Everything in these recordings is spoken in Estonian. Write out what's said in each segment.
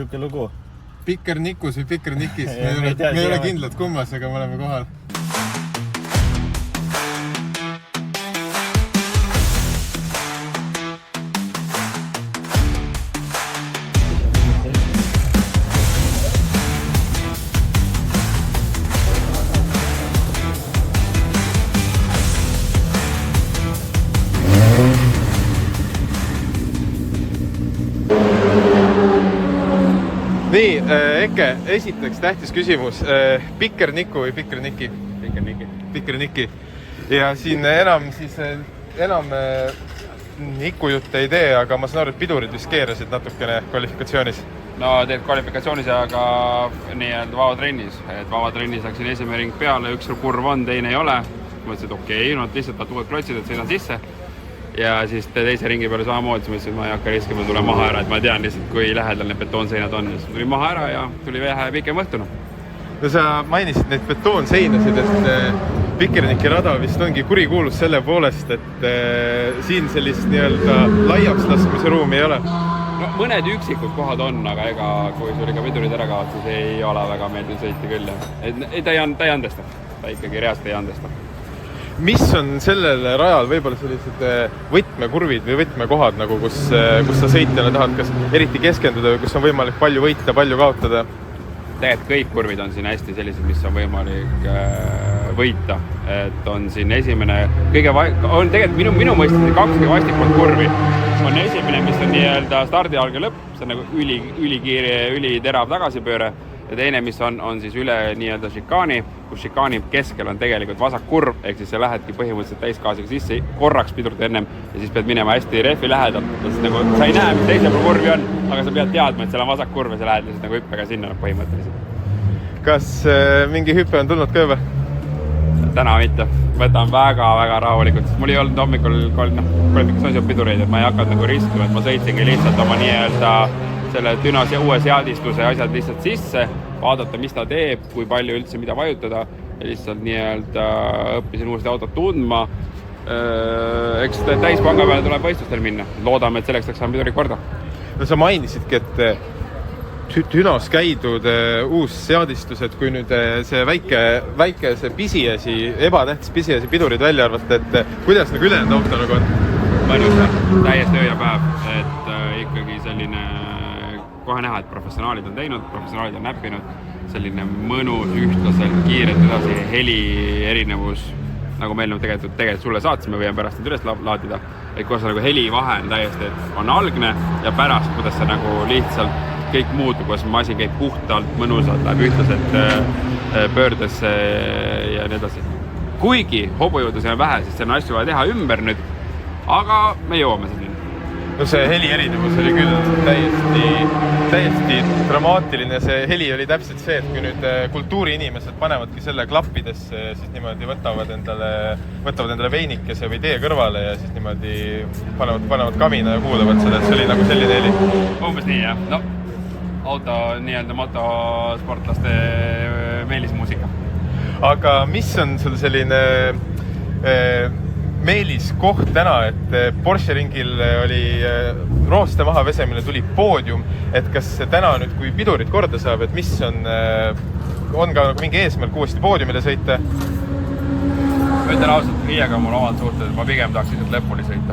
siuke lugu. Pikernikus või Pikernikis. Me ei ole kindlad kummas, aga me oleme kohal. Nii, Eke, esiteks tähtis küsimus. Pikerniku või Pikerniki? Pikerniki. Ja siin enam Niku-jutte ei tee, aga ma saan aru, et pidurid vist keerasid natukene kvalifikatsioonis. No teed kvalifikatsioonis, aga nii-öelda vavatrennis. Et vavatrennis läksin esimene ring peale, üks kurv on, teine ei ole. Mõtlesin, et okei, lihtsalt vaat uued klotsid, et sõidan sisse. Ja siis teise ringi peale samamoodi, mõtlesin, et ma ei hakka riskima, tule maha ära, et ma tean lihtsalt, kui lähedal need betoonseinad on. Siis tuli maha ära ja tuli vähe pikem õhtuna. No sa mainisid neid betoonseinasid, et Pikerniki rada vist ongi kurikuulus selle poolest, et siin sellist nii-öelda laiaks laskmise ruumi ei ole. No, mõned üksikud kohad on, aga ega kui sul ikka pidurid ära kaovad, siis ei ole väga meeldiv sõiti küll. Ta ei andesta, ta ikkagi reaalselt ei andesta. Mis on sellel rajal võib-olla sellised võtmekurvid või võtmekohad, nagu kus sa sõitjana tahad kas eriti keskenduda või kus on võimalik palju võita, palju kaotada? Tegelikult kõik kurvid on siin hästi sellised, mis on võimalik võita. Et on siin esimene, on tegelikult minu mõistes kaks kõige vastikumat kurvi. On esimene, mis on nii-öelda stardialge lõpp, see on nagu ülikiire, üliterav tagasipööre. Ja teine, mis on siis üle nii-öelda šikaani, kus šikaani keskel on tegelikult vasak kurv, ehk siis sa lähedki põhimõtteliselt täisgaasiga sisse, korraks pidurd ennem ja siis pead minema hästi rehvi lähedalt. Nagu, sa ei näe, mis teise pool kurvi on, aga sa pead teadma, et seal on vasak kurv ja sa lähed lihtsalt nagu hüppega sinna põhimõtteliselt. Kas mingi hüppe on tulnud ka juba? Täna mitte. Võtan väga-väga rahulikult. Mul ei olnud hommikul kvalifikatsioonis pidureid, et ma ei hakanud nagu riskima, et ma sõitsingi lihtsalt oma nii-öelda selle dünas ja uue seadistuse asjad lihtsalt sisse, vaadata, mis ta teeb, kui palju üldse mida vajutada ja lihtsalt nii-öelda õppisin uuesti autot tundma. Eks täispanga peale tuleb võistlustel minna. Loodame, et selleks saame pidurid korda. No sa mainisidki, et dünos käidud uus seadistus, et kui nüüd see väike see pisiasi, ebatähtis pisiasi pidurid välja arvata, et kuidas nagu ülejäänud auto nagu on? Mõnus, täiesti öö ja päev, et ikkagi selline kohe näha, et professionaalid on teinud, professionaalid on näppinud, selline mõnus, ühtlaselt, kiirelt edasi heli erinevus, nagu meil tegelikult sulle saatsime, võime pärast nüüd üles laadida, et kuidas nagu heli vahe on täiesti, et on algne ja pärast, kuidas see nagu lihtsalt kõik muutub, kuidas masin käib puhtalt, mõnusalt, läheb ühtlaselt pöördesse ja nii edasi. Kuigi hobujõudusi on vähe, siis see on asju vaja teha ümber nüüd, aga me jõuame selline. No see heli erinevus oli küll täiesti dramaatiline. See heli oli täpselt see, et kui nüüd kultuuriinimesed panevadki selle klappidesse, siis niimoodi võtavad endale veinikese või tee kõrvale ja siis niimoodi panevad kamina ja kuulavad seda, et see oli nagu selline heli. Umbes nii, jah. No, auto nii-öelda motosportlaste meelismuusika. Aga mis on sul selline meelis koht täna, et Porsche ringil oli rooste maha vesemine, tuli poodium, et kas täna nüüd, kui pidurid korda saab, et mis on ka nagu mingi eesmärk uuesti poodiumile sõita? Ütlen ausalt, viiega mul omad suhted, ma pigem tahaks lihtsalt lõpuni sõita.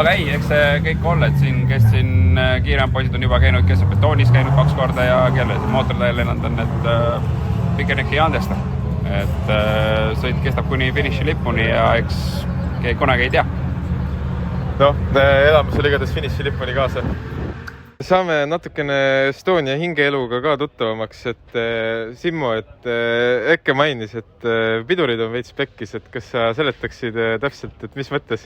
Aga ei, eks kõik oled siin, kes siin kiirem poisid on juba käinud, kes on betoonis käinud 2 korda ja kelle mootortäiel lennanud on, et Pikernik ei andesta. Et sõit kestab kuni finiši lipuni ja eks kunagi ei tea. No, elamus oli igatahes finiši lipuni kaasa. Saame natukene Estonia hingeeluga ka tuttavamaks, et Simmo, et Eke mainis, et pidurid on veits pekkis, et kas sa seletaksid täpselt, et mis mõttes?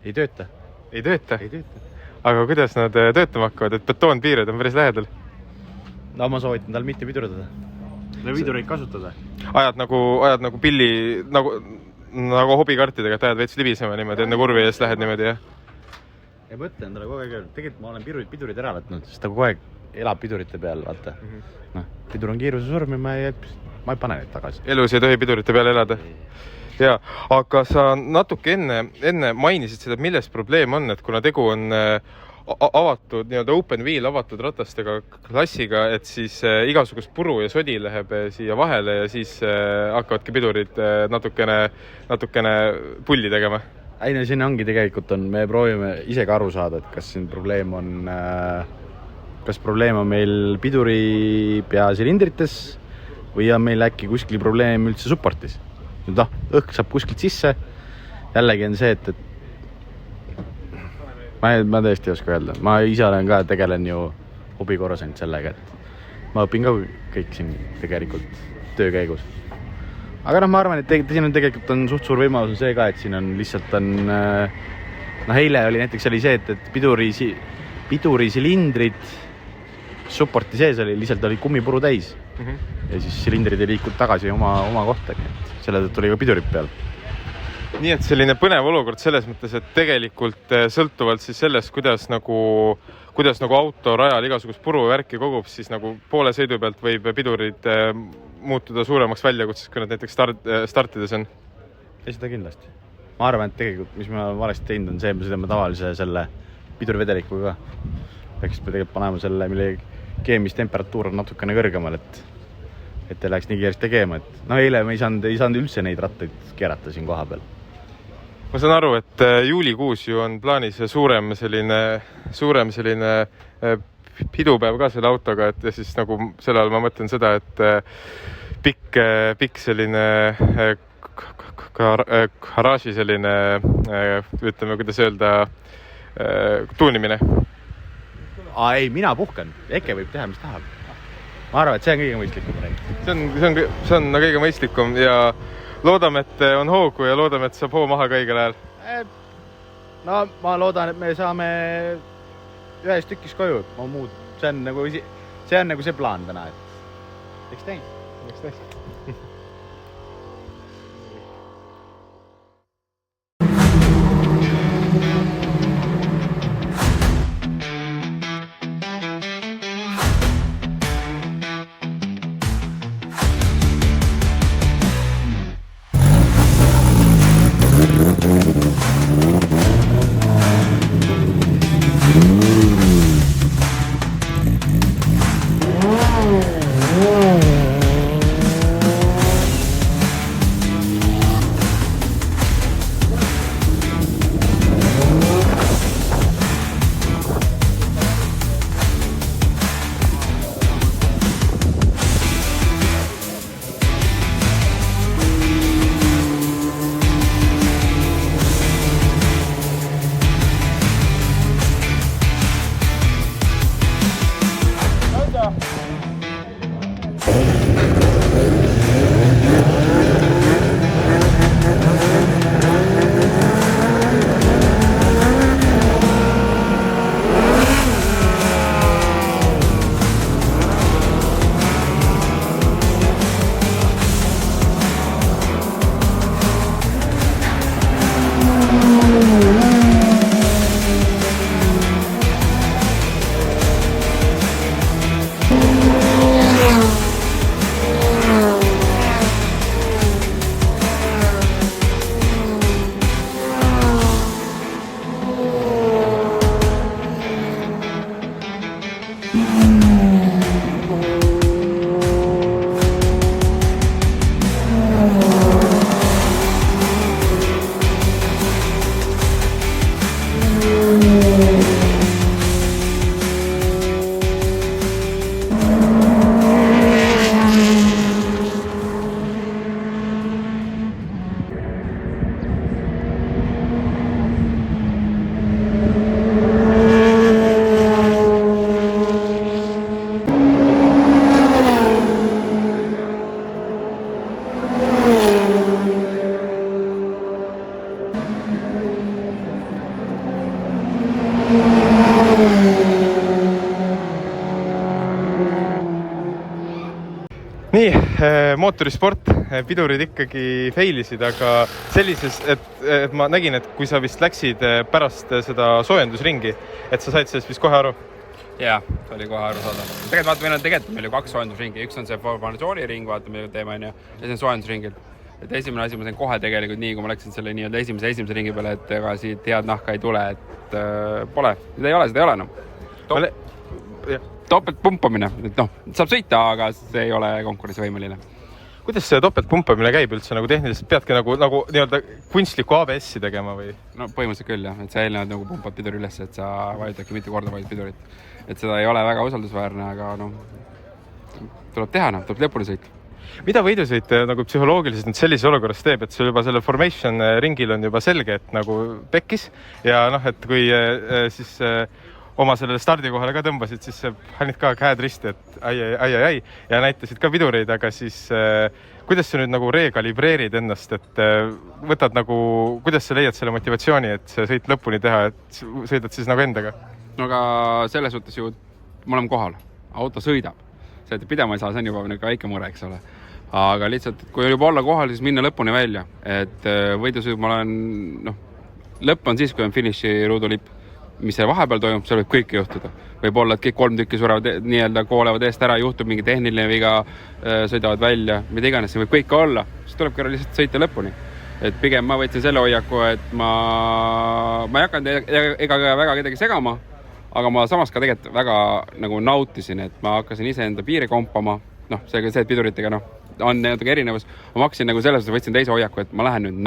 Ei tööta. Ei tööta? Ei tööta. Aga kuidas nad töötama hakkavad, et betoonpiired on päris lähedal? No ma soovitan tal mitte pidurdada. Pidureid kasutada. Ajad nagu pilli, nagu hobikartidega, et ajad veits libisema niimoodi, enne kurvi ees lähed niimoodi, jah? Ja mõtlen talle kogu aeg, tegelikult ma olen pidurid ära võtnud, sest ta kogu aeg elab pidurite peal, vaata. No, pidur on kiiruse surm ja ma ei pane neid tagasi. Elus ei tohi pidurite peal elada. Ja, aga sa natuke enne mainisid seda, et milles probleem on, et kuna tegu on avatud, nii-öelda open wheel avatud ratastega klassiga, et siis igasugust puru ja sodi läheb siia vahele ja siis hakkavadki pidurid natukene pulli tegema. Ei, no siin ongi tegelikult me proovime ise ka aru saada, et kas siin probleem on meil piduri peasilindrites või on meil äkki kuskil probleem üldse supportis. Õhk saab kuskilt sisse. Jällegi on see, et ma tõesti ei oska öelda. Ma ise olen ka tegelen ju hobikorras ainult sellega, et ma õpin ka kõik siin tegelikult töö käigus. Aga ma arvan, et siin tegelikult on suht suur võimalus on see ka, et siin on lihtsalt eile oli näiteks see, et piduri silindrid supporti sees lihtsalt oli kummipuru täis ja siis silindrid ei liikunud tagasi oma kohta, selle tõttu oli ka pidurid peal. Nii et selline põnev olukord selles mõttes, et tegelikult sõltuvalt siis sellest, kuidas auto rajal igasugust puru värki kogub, siis nagu poole sõidu pealt võib pidurid muutuda suuremaks väljakutseks, kui nad näiteks startides on. Ei, seda kindlasti. Ma arvan, et tegelikult, mis ma valesti teinud on see, et me sõidame tavalise selle pidurivedelikuga. Peaks tegelikult panema selle, mille keemistemperatuur on natukene kõrgemal, et ei läheks nii kiiresti tegema. Eile me ei saanud üldse neid rattaid keerata siin koha peal. Ma saan aru, et juulikuus ju on plaanis suurem selline pidupäev ka selle autoga, et siis nagu selle all ma mõtlen seda, et pikk selline garaaži selline, ütleme, kuidas öelda, tuunimine. Ei, mina puhkan. Eke võib teha, mis tahab. Ma arvan, et see on kõige mõistlikum. See on kõige mõistlikum ja loodame, et on hoogu ja loodame, et saab hoo maha ka õigel ajal. No ma loodan, et me saame ühes tükis koju. See on nagu see plaan täna. Eks näis. Nii, mootorisport, pidurid ikkagi failisid, aga sellises, et ma nägin, et kui sa vist läksid pärast seda soojendusringi, et sa said sellest vist kohe aru? Jaa, see oli kohe aru saada. Tegelikult meil ju 2 soojendusringi, üks on see Formula Zone ring, vaata, meil teeme, ja see on soojendusringil. et esimene asi ma sain kohe tegelikult nii, kui ma läksin selle nii-öelda esimese ringi peale, et ega siit head nahka ei tule, et pole, seda ei ole enam. Topeltpumpamine, et saab sõita, aga see ei ole konkurentsivõimeline. Kuidas see topeltpumpamine käib üldse nagu tehniliselt? Peadki nagu nii-öelda kunstlikku ABS-i tegema või? No põhimõtteliselt küll jah, et sa eelnevalt nagu pumpad piduri üles, et sa vajutadki mitu korda vajut pidurit. Et seda ei ole väga usaldusväärne, aga tuleb teha, tuleb lõpuni sõita. Mida võidusõit nagu psühholoogiliselt nüüd sellises olukorras teeb, et sul juba selle formation ringil on juba selge, et nagu pekkis ja et kui siis oma sellele stardikohale ka tõmbasid, siis panid ka käed risti, et ai ja näitasid ka pidureid, aga siis kuidas sa nüüd nagu rekalibreerid ennast, et võtad nagu, kuidas sa leiad selle motivatsiooni, et see sõit lõpuni teha, et sõidad siis nagu endaga? No aga selles suhtes ju me oleme kohal, auto sõidab, see, et pidama ei saa, see on juba väike mure, eks ole. Aga lihtsalt, kui juba olla kohal, siis minna lõpuni välja, et võidusõid ma olen, lõpp on siis, kui on finiši ruudulipp, mis see vahepeal toimub, seal võib kõike juhtuda. Võib olla, et kõik 3 tükki surevad nii-öelda koolevad eest ära, juhtub mingi tehniline viga, sõidavad välja, mida iganes, see võib kõike olla, siis tuleb ka lihtsalt sõita lõpuni. Et pigem ma võtsin selle hoiaku, et ma ei hakanud ega väga kedagi segama, aga ma samas ka tegelikult väga nagu nautisin, et ma hakkasin ise enda piiri kompama, see, et piduritega on natuke erinevus, ma hakkasin nagu selles, võtsin teise hoiaku, et ma lähen nüüd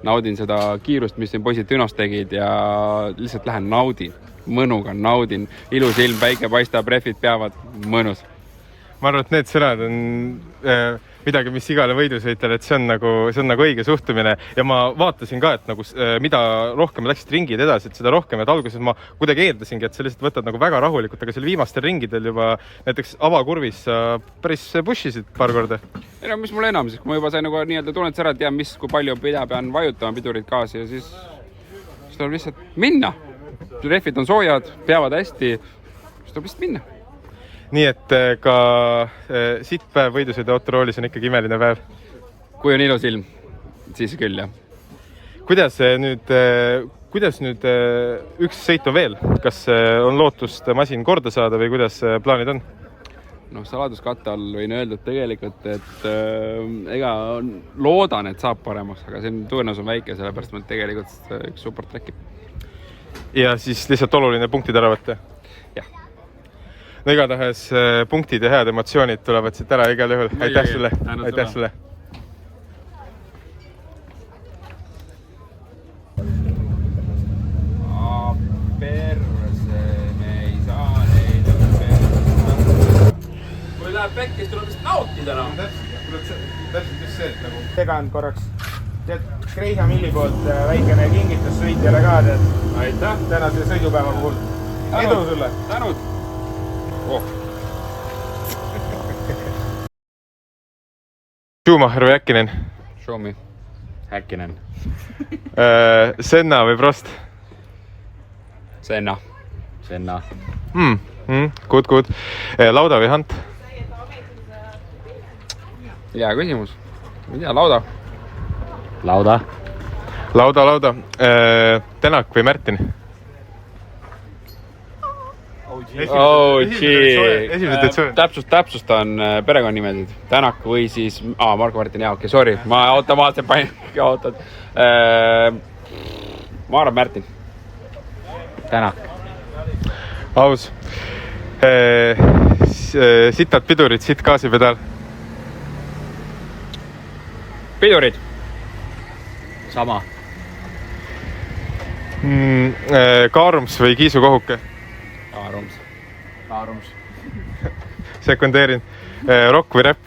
naudin seda kiirust, mis siin poisid Dünos tegid ja lihtsalt lähen mõnuga naudin, ilus ilm, päike paistab, rehvid peavad, mõnus. Ma arvan, et need sõnad on midagi, mis igale võidusõitjale, et see on nagu õige suhtumine ja ma vaatasin ka, et nagu mida rohkem läksid ringid edasi, et seda rohkem, et alguses ma kuidagi eeldasingi, et sa lihtsalt võtad nagu väga rahulikult, aga seal viimastel ringidel juba näiteks avakurvis sa päris pushisid paar korda. Ei no, mis mul enam siis, kui ma juba sain nagu nii-öelda tunnetus ära, et tean, kui palju pean vajutama pidurid gaasi ja siis tuleb lihtsalt minna. Rehvid on soojad, peavad hästi, siis tuleb lihtsalt minna. Nii et ka siit päev võidusõidu autoroolis on ikkagi imeline päev. Kui on ilus ilm, siis küll, jah. Kuidas nüüd üks sõit on veel? Kas on lootust masin korda saada või kuidas plaanid on? Saladuskatte all võin öelda, et tegelikult, et ega loodan, et saab paremaks, aga see tõenäosus on väike, sellepärast ma tegelikult üks support rääkib. Ja siis lihtsalt oluline punktid ära võtta? Jah. No igatahes punktid ja head emotsioonid tulevad siit ära igal juhul. Aitäh sulle. Aitäh sulle. Perse, me ei saa neid perse. Kui läheb pekkis, tuleb vist nautida. Täpselt just see, et nagu... Teganud korraks. Kreisa Milli poolt väikene kingitus sõitjale ka, aitäh. Tänase sõidupäeva puhul. Edu sulle. Tänud. Schumacher või Häkkinen? Schumi. Häkkinen. Senna või Prost? Senna. Good. Lauda või Hunt? Hea küsimus. Ma ei tea, Lauda. Lauda. Tänak või Märtin? Täpsustan perekonnanimesid. Tänak või siis... Marko Märtin, okei, sorry. Ma automaatselt panin ootad. Ma arvan Märtin. Tänak. Aus. Sitad pidurid, sitt gaasipedaal. Pidurid. Sama. Kaarums või Kiisu-Kohuke? Kaarums. Sekundeerin. Rock või räpp?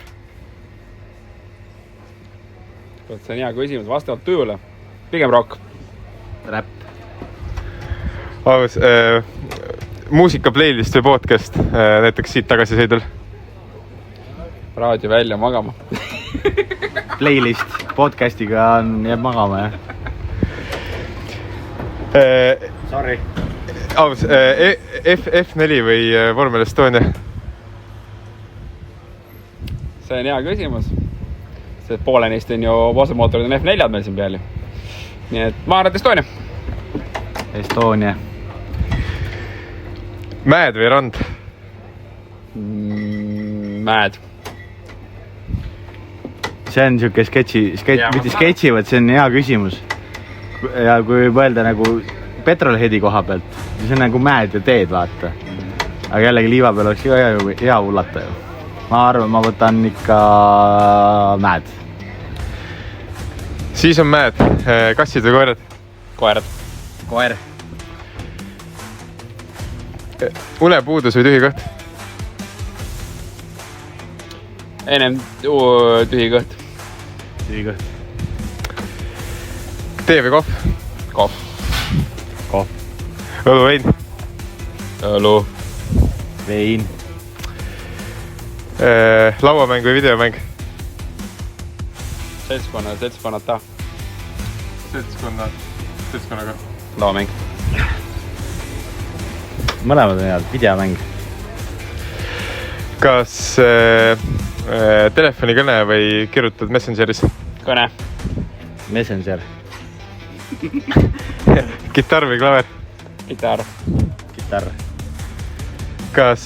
See on hea küsimus, vastavalt tujule. Pigem rock. Räpp. Aus. Muusika playlist või podcast näiteks siit tagasisõidul? Raadio välja magama. Playlist podcastiga jääb magama, jah. Sorry. Aus, F4 või Vormel Estonia? See on hea küsimus. See poole neist on ju vastamootorid on F4 meil siin peal. Nii et ma arvan, et Estonia. Mäed või rand? Mäed. see on siuke mitte sketši, vaid see on hea küsimus. Ja kui mõelda nagu petrolheadi koha pealt, siis on nagu mäed ja teed, vaata. Aga jällegi liiva peal oleks hea hullata ju. Ma arvan, ma võtan ikka mäed. Siis on mäed. Kassid või koerad? Koerad. Koer. Unepuudus või tühi kõht? Ennem tühi kõht. Tühi kõht. Tee või kohv? Kohv. Kohv. Õlu vein? Õlu. Vein. Lauamäng või videomäng? Seltskonnata. Seltskonnaga. Lauamäng. Mõlemad on head, videomäng. Kas telefonikõne või kirjutad Messengeris? Kõne. Messenger. Kitarr või klaver? Kitarr. Kitarr. Kas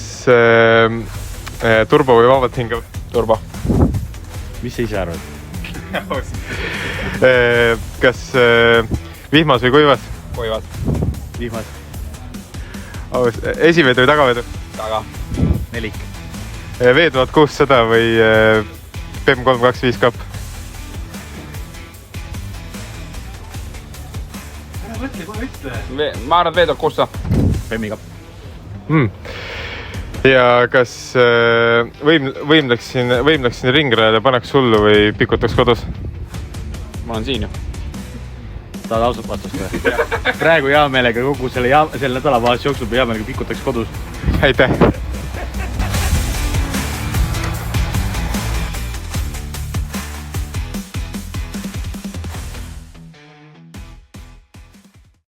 turbo või vabalt hingav? Turbo. Mis sa ise arvad? Kas vihmas või kuivas? Kuivad. Vihmas. Esivedu või tagavedu? Taga. Nelik. V1600 või PEM 325 kapp? Ära mõtle, kohe ütle. Ma arvan, et V1600. Femmi kapp. Ja kas võim läksin ringrajale, paneks hullu või pikutaks kodus? Ma olen siin ju. Tahad ausalt vastust või? Praegu hea meelega kogu selle nädalavahetuse jooksul hea meelega pikutaks kodus. Aitäh!